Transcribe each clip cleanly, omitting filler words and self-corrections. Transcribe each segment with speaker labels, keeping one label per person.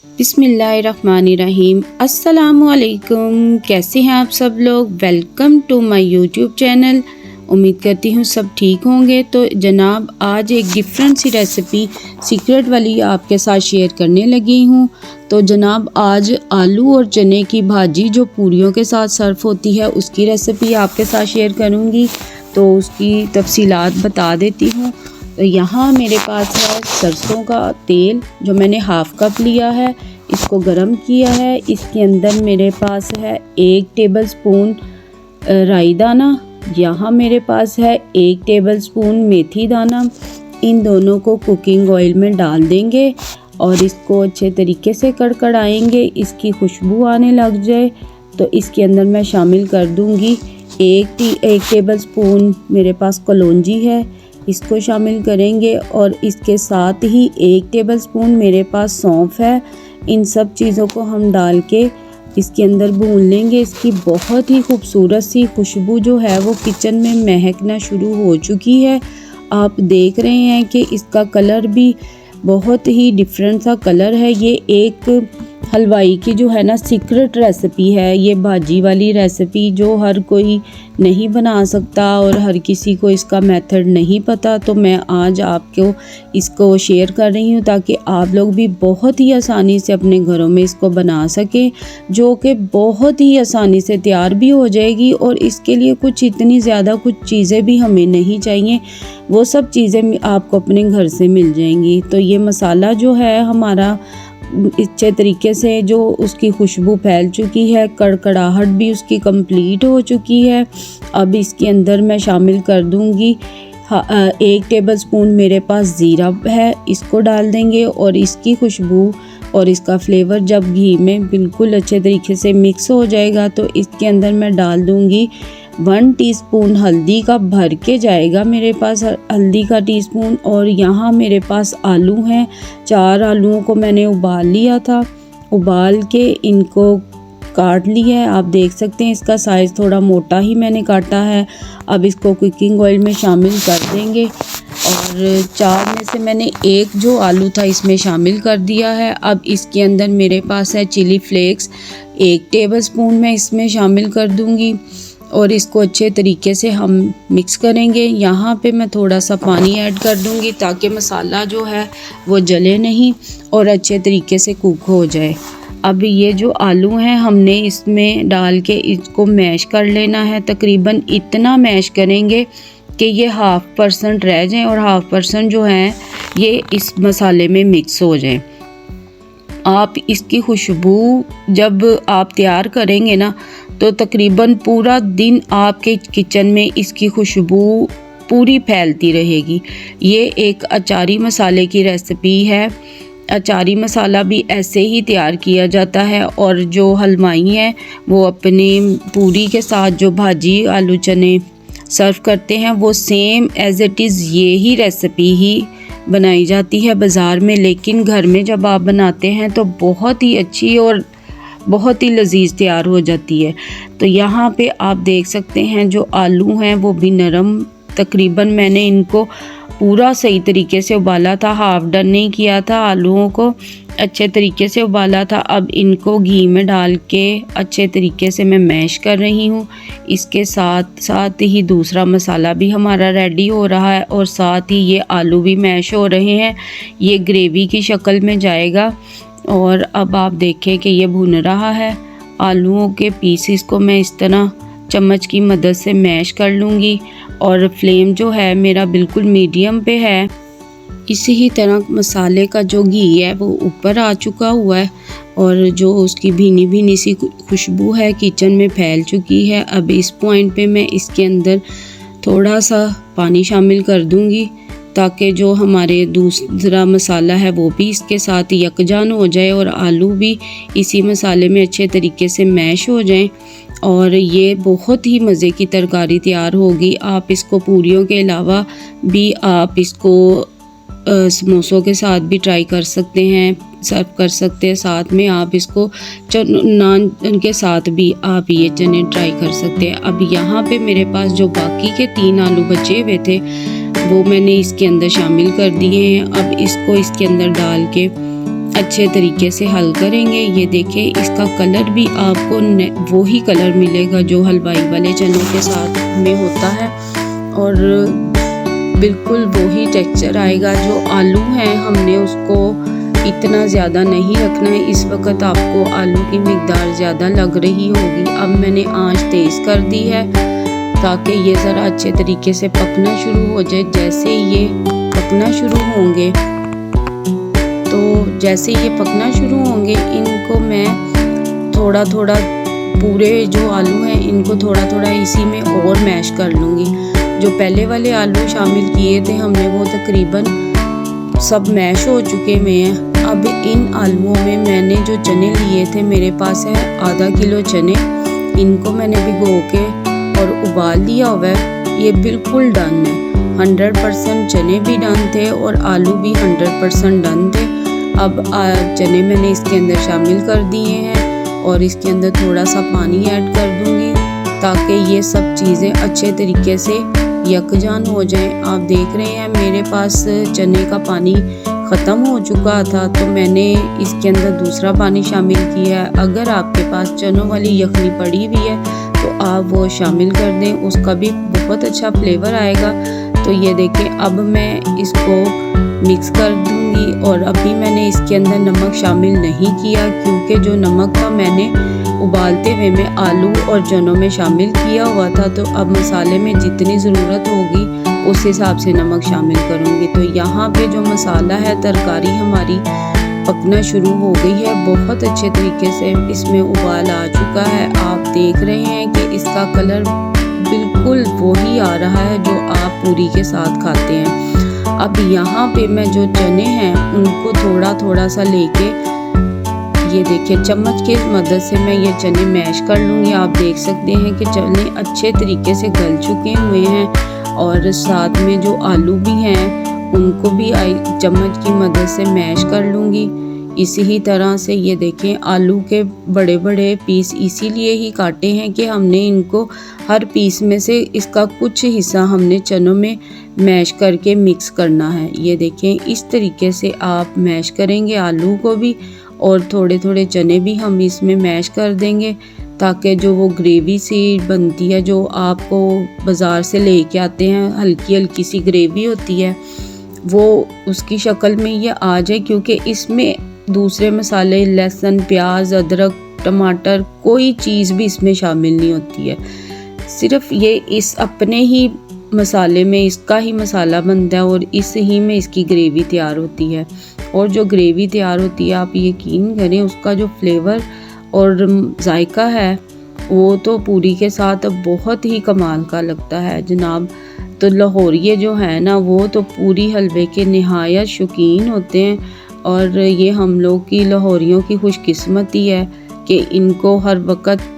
Speaker 1: बिस्मिल्लाहिर्रहमानिर्रहीम। अस्सलामुअलैकुम। कैसे हैं आप सब लोग? Welcome to my YouTube channel. उम्मीद करती हूँ सब ठीक होंगे। तो जनाब आज एक डिफरेंट सी रेसिपी सीक्रेट वाली आपके साथ शेयर करने लगी हूँ। तो जनाब आज आलू और चने की भाजी जो पूरियों के साथ सर्व होती है उसकी रेसिपी आपके साथ शेयर करूँगी। तो उसकी तफसीलात बता देती हूँ। तो यहाँ मेरे पास है सरसों का तेल जो मैंने हाफ़ कप लिया है, इसको गरम किया है। इसके अंदर मेरे पास है 1 टेबलस्पून राई दाना, यहाँ मेरे पास है 1 टेबलस्पून मेथी दाना। इन दोनों को कुकिंग ऑयल में डाल देंगे और इसको अच्छे तरीके से कड़कड़ाएंगे। इसकी खुशबू आने लग जाए तो इसके अंदर मैं शामिल कर दूंगी 1 टेबलस्पून मेरे पास कलौंजी है, इसको शामिल करेंगे। और इसके साथ ही 1 टेबलस्पून मेरे पास सौंफ है। इन सब चीज़ों को हम डाल के इसके अंदर भून लेंगे। इसकी बहुत ही खूबसूरत सी खुशबू जो है वो किचन में महकना शुरू हो चुकी है। आप देख रहे हैं कि इसका कलर भी बहुत ही डिफरेंट सा कलर है। ये एक हलवाई की जो है ना सीक्रेट रेसिपी है, ये भाजी वाली रेसिपी जो हर कोई नहीं बना सकता और हर किसी को इसका मेथड नहीं पता। तो मैं आज आपको इसको शेयर कर रही हूँ ताकि आप लोग भी बहुत ही आसानी से अपने घरों में इसको बना सकें, जो कि बहुत ही आसानी से तैयार भी हो जाएगी। और इसके लिए कुछ इतनी ज़्यादा कुछ चीज़ें भी हमें नहीं चाहिए, वो सब चीज़ें आपको अपने घर से मिल जाएंगी। तो ये मसाला जो है हमारा अच्छे तरीके से जो उसकी खुशबू फैल चुकी है, कड़कड़ाहट भी उसकी कंप्लीट हो चुकी है। अब इसके अंदर मैं शामिल कर दूंगी 1 टेबलस्पून मेरे पास ज़ीरा है, इसको डाल देंगे। और इसकी खुशबू और इसका फ्लेवर जब घी में बिल्कुल अच्छे तरीके से मिक्स हो जाएगा तो इसके अंदर मैं डाल दूंगी 1 टीस्पून हल्दी का, भर के जाएगा मेरे पास हल्दी का टीस्पून। और यहाँ मेरे पास आलू हैं, 4 आलूओं को मैंने उबाल लिया था, उबाल के इनको काट लिया है। आप देख सकते हैं इसका साइज़ थोड़ा मोटा ही मैंने काटा है। अब इसको कुकिंग ऑयल में शामिल कर देंगे और 4 में से मैंने 1 जो आलू था इसमें शामिल कर दिया है। अब इसके अंदर मेरे पास है चिली फ्लेक्स, 1 टेबलस्पून मैं इसमें शामिल कर दूंगी और इसको अच्छे तरीके से हम मिक्स करेंगे। यहाँ पे मैं थोड़ा सा पानी ऐड कर दूंगी ताकि मसाला जो है वो जले नहीं और अच्छे तरीके से कुक हो जाए। अब ये जो आलू हैं हमने इसमें डाल के इसको मैश कर लेना है। तकरीबन इतना मैश करेंगे कि ये 0.5% रह जाएं और 0.5% जो है ये इस मसाले में मिक्स हो जाए। आप इसकी खुशबू जब आप तैयार करेंगे ना तो तकरीबन पूरा दिन आपके किचन में इसकी खुशबू पूरी फैलती रहेगी। ये एक अचारी मसाले की रेसिपी है। अचारी मसाला भी ऐसे ही तैयार किया जाता है और जो हलवाई हैं वो अपने पूरी के साथ जो भाजी आलू चने सर्व करते हैं वो सेम एज़ इट इज़ ये ही रेसिपी ही बनाई जाती है बाज़ार में। लेकिन घर में जब आप बनाते हैं तो बहुत ही अच्छी और बहुत ही लजीज तैयार हो जाती है। तो यहाँ पे आप देख सकते हैं जो आलू हैं वो भी नरम, तकरीबन मैंने इनको पूरा सही तरीके से उबाला था, हाफ डन नहीं किया था, आलूओं को अच्छे तरीके से उबाला था। अब इनको घी में डाल के अच्छे तरीके से मैं मैश कर रही हूँ। इसके साथ साथ ही दूसरा मसाला भी हमारा रेडी हो रहा है और साथ ही ये आलू भी मैश हो रहे हैं। ये ग्रेवी की शक्ल में जाएगा और अब आप देखें कि ये भुन रहा है। आलूओं के पीसेस को मैं इस तरह चम्मच की मदद से मैश कर लूँगी और फ्लेम जो है मेरा बिल्कुल मीडियम पे है। इसी ही तरह मसाले का जो घी है वो ऊपर आ चुका हुआ है और जो उसकी भीनी भीनी सी खुशबू है किचन में फैल चुकी है। अब इस पॉइंट पे मैं इसके अंदर थोड़ा सा पानी शामिल कर दूँगी ताकि जो हमारे दूसरा मसाला है वो भी इसके साथ यकजान हो जाए और आलू भी इसी मसाले में अच्छे तरीके से मैश हो जाएं और ये बहुत ही मज़े की तरकारी तैयार होगी। आप इसको पूरियों के अलावा भी आप इसको समोसों के साथ भी ट्राई कर सकते हैं, सर्व कर सकते हैं। साथ में आप इसको नान के साथ भी आप ये चने ट्राई कर सकते हैं। अब यहाँ पे मेरे पास जो बाकी के 3 आलू बचे हुए थे वो मैंने इसके अंदर शामिल कर दिए हैं। अब इसको इसके अंदर डाल के अच्छे तरीके से हल करेंगे। ये देखें, इसका कलर भी आपको वही कलर मिलेगा जो हलवाई वाले चनों के साथ में होता है, और बिल्कुल वही टेक्सचर आएगा। जो आलू हैं हमने उसको इतना ज़्यादा नहीं रखना है। इस वक्त आपको आलू की मिकदार ज़्यादा लग रही होगी। अब मैंने आंच तेज़ कर दी है ताकि ये ज़रा अच्छे तरीके से पकना शुरू हो जाए। जैसे ये पकना शुरू होंगे इनको मैं थोड़ा थोड़ा पूरे जो आलू हैं इनको थोड़ा थोड़ा इसी में और मैश कर लूँगी। जो पहले वाले आलू शामिल किए थे हमने वो तकरीबन सब मैश हो चुके हुए हैं। अब इन आलूओं में मैंने जो चने लिए थे, मेरे पास है आधा किलो चने, इनको मैंने भिगो के और उबाल लिया हुआ है। ये बिल्कुल डन है, 100% चने भी डन थे और आलू भी 100% डन थे। अब चने मैंने इसके अंदर शामिल कर दिए हैं और इसके अंदर थोड़ा सा पानी ऐड कर दूंगी ताकि ये सब चीज़ें अच्छे तरीके से यकजान हो जाएं। आप देख रहे हैं मेरे पास चने का पानी ख़त्म हो चुका था, तो मैंने इसके अंदर दूसरा पानी शामिल किया है। अगर आपके पास चनों वाली यखनी पड़ी हुई है तो आप वो शामिल कर दें, उसका भी बहुत अच्छा फ्लेवर आएगा। तो ये देखें, अब मैं इसको मिक्स कर दूंगी और अभी मैंने इसके अंदर नमक शामिल नहीं किया क्योंकि जो नमक था मैंने उबालते हुए में आलू और चनों में शामिल किया हुआ था। तो अब मसाले में जितनी ज़रूरत होगी उस हिसाब से नमक शामिल करूँगी। तो यहाँ पे जो मसाला है, तरकारी हमारी पकना शुरू हो गई है, बहुत अच्छे तरीके से इसमें उबाल आ चुका है। आप देख रहे हैं कि इसका कलर बिल्कुल वही आ रहा है जो आप पूरी के साथ खाते हैं। अब यहाँ पे मैं जो चने हैं उनको थोड़ा थोड़ा सा लेके, ये देखिए चम्मच की मदद से मैं ये चने मैश कर लूँगी। आप देख सकते हैं कि चने अच्छे तरीके से गल चुके हुए हैं और साथ में जो आलू भी हैं उनको भी चम्मच की मदद से मैश कर लूँगी। इसी ही तरह से ये देखें, आलू के बड़े बड़े पीस इसीलिए ही काटे हैं कि हमने इनको हर पीस में से इसका कुछ हिस्सा हमने चनों में मैश करके मिक्स करना है। ये देखें, इस तरीके से आप मैश करेंगे आलू को भी और थोड़े थोड़े चने भी हम इसमें मैश कर देंगे ताकि जो वो ग्रेवी सी बनती है जो आपको बाज़ार से लेके आते हैं, हल्की हल्की सी ग्रेवी होती है, वो उसकी शक्ल में ये आ जाए। क्योंकि इसमें दूसरे मसाले, लहसुन, प्याज, अदरक, टमाटर, कोई चीज़ भी इसमें शामिल नहीं होती है। सिर्फ ये इस अपने ही मसाले में इसका ही मसाला बनता है और इस ही में इसकी ग्रेवी तैयार होती है। और जो ग्रेवी तैयार होती है, आप यकीन करें, उसका जो फ्लेवर और जायका है वो तो पूरी के साथ बहुत ही कमाल का लगता है जनाब। तो लाहौरिये जो है ना, वो तो पूरी हलवे के निहायत शौकीन होते हैं और ये हम लोग की लाहौरियों की खुशकिस्मती है कि इनको हर वक्त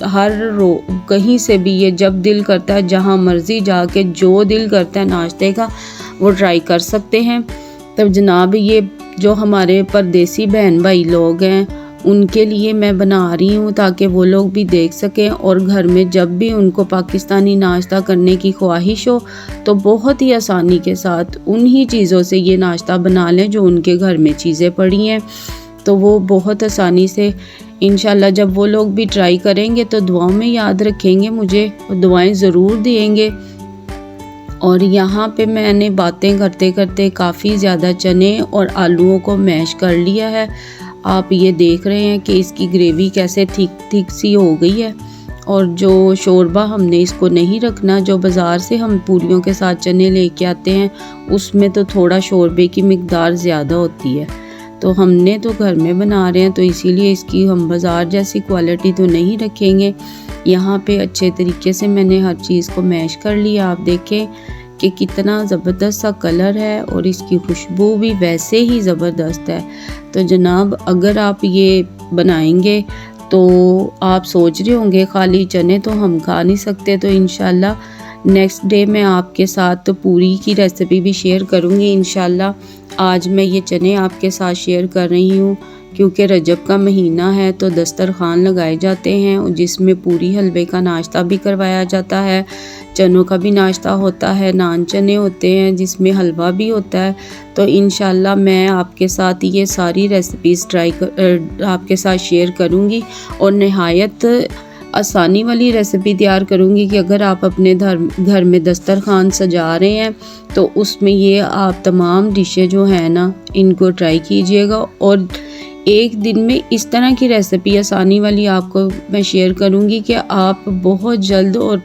Speaker 1: कहीं से भी ये जब दिल करता है, जहाँ मर्ज़ी जाके जो दिल करता है नाश्ते का वो ट्राई कर सकते हैं। तब जनाब, ये जो हमारे परदेसी बहन भाई लोग हैं उनके लिए मैं बना रही हूँ ताकि वो लोग भी देख सकें और घर में जब भी उनको पाकिस्तानी नाश्ता करने की ख्वाहिश हो तो बहुत ही आसानी के साथ उन्हीं चीज़ों से ये नाश्ता बना लें जो उनके घर में चीज़ें पड़ी हैं। तो वो बहुत आसानी से इंशाल्लाह जब वो लोग भी ट्राई करेंगे तो दुआओं में याद रखेंगे मुझे और दुआएं ज़रूर देंगे। और यहाँ पे मैंने बातें करते करते काफ़ी ज़्यादा चने और आलूओं को मैश कर लिया है। आप ये देख रहे हैं कि इसकी ग्रेवी कैसे थिक सी हो गई है। और जो शोरबा हमने इसको नहीं रखना, जो बाज़ार से हम पूरियों के साथ चने लेके आते हैं उसमें तो थोड़ा शोरबे की मिकदार ज़्यादा होती है। तो हमने तो घर में बना रहे हैं तो इसीलिए इसकी हम बाज़ार जैसी क्वालिटी तो नहीं रखेंगे। यहाँ पे अच्छे तरीके से मैंने हर चीज़ को मैश कर लिया। आप देखें कि कितना ज़बरदस्त सा कलर है और इसकी खुशबू भी वैसे ही ज़बरदस्त है। तो जनाब, अगर आप ये बनाएंगे तो आप सोच रहे होंगे खाली चने तो हम खा नहीं सकते, तो इंशाल्लाह नेक्स्ट डे मैं आपके साथ तो पूरी की रेसिपी भी शेयर करूँगी। इंशाल्लाह आज मैं ये चने आपके साथ शेयर कर रही हूँ क्योंकि रजब का महीना है तो दस्तरखान लगाए जाते हैं जिसमें पूरी हलवे का नाश्ता भी करवाया जाता है, चनों का भी नाश्ता होता है, नान चने होते हैं जिसमें हलवा भी होता है। तो इंशाल्लाह मैं आपके साथ ये सारी रेसिपीज़ आपके साथ शेयर करूँगी और नहायत आसानी वाली रेसिपी तैयार करूँगी कि अगर आप अपने घर में दस्तरखान सजा रहे हैं तो उसमें ये आप तमाम डिशें जो है ना इनको ट्राई कीजिएगा। और एक दिन में इस तरह की रेसिपी आसानी वाली आपको मैं शेयर करूँगी कि आप बहुत जल्द और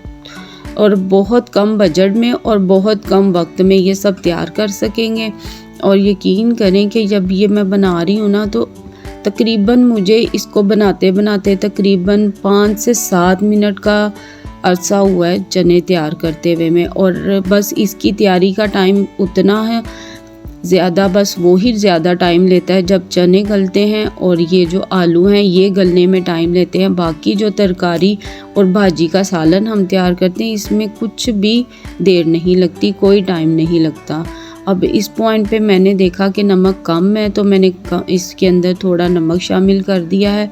Speaker 1: बहुत कम बजट में और बहुत कम वक्त में ये सब तैयार कर सकेंगे। और यकीन करें कि जब ये मैं बना रही हूँ ना तो तकरीबन मुझे इसको बनाते बनाते तकरीबन 5 से 7 मिनट का अरसा हुआ है चने तैयार करते हुए में। और बस इसकी तैयारी का टाइम उतना है ज़्यादा, बस वो ही ज़्यादा टाइम लेता है जब चने गलते हैं और ये जो आलू हैं ये गलने में टाइम लेते हैं। बाकी जो तरकारी और भाजी का सालन हम तैयार करते हैं इसमें कुछ भी देर नहीं लगती, कोई टाइम नहीं लगता। अब इस पॉइंट पे मैंने देखा कि नमक कम है तो मैंने इसके अंदर थोड़ा नमक शामिल कर दिया है।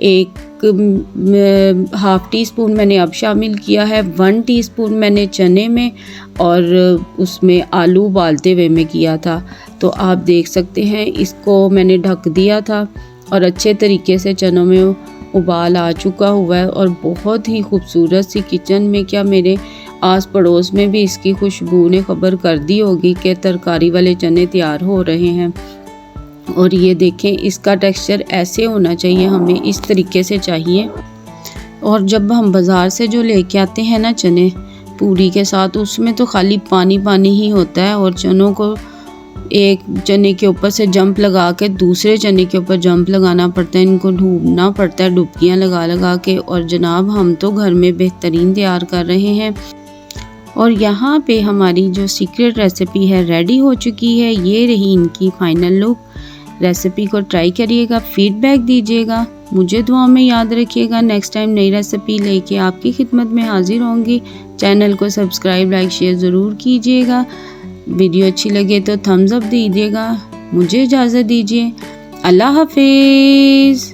Speaker 1: 1/2 टीस्पून मैंने अब शामिल किया है, 1 टीस्पून मैंने चने में और उसमें आलू उबालते हुए में किया था। तो आप देख सकते हैं इसको मैंने ढक दिया था और अच्छे तरीके से चनों में उबाल आ चुका हुआ है और बहुत ही खूबसूरत सी किचन में क्या मेरे आस पड़ोस में भी इसकी खुशबू ने खबर कर दी होगी कि तरकारी वाले चने तैयार हो रहे हैं। और ये देखें इसका टेक्सचर ऐसे होना चाहिए, हमें इस तरीके से चाहिए। और जब हम बाज़ार से जो लेके आते हैं ना चने पूरी के साथ उसमें तो खाली पानी पानी ही होता है और चनों को एक चने के ऊपर से जंप लगा के दूसरे चने के ऊपर जंप लगाना पड़ता है, इनको ढूंढना पड़ता है डुबकियाँ लगा लगा के। और जनाब हम तो घर में बेहतरीन तैयार कर रहे हैं। और यहाँ पे हमारी जो सीक्रेट रेसिपी है रेडी हो चुकी है। ये रही इनकी फाइनल लुक। रेसिपी को ट्राई करिएगा, फीडबैक दीजिएगा, मुझे दुआ में याद रखिएगा। नेक्स्ट टाइम नई रेसिपी लेके आपकी खिदमत में हाजिर होंगी। चैनल को सब्सक्राइब लाइक शेयर ज़रूर कीजिएगा। वीडियो अच्छी लगे तो थम्स अप दीजिएगा। मुझे इजाज़त दीजिए। अल्लाह हाफिज़।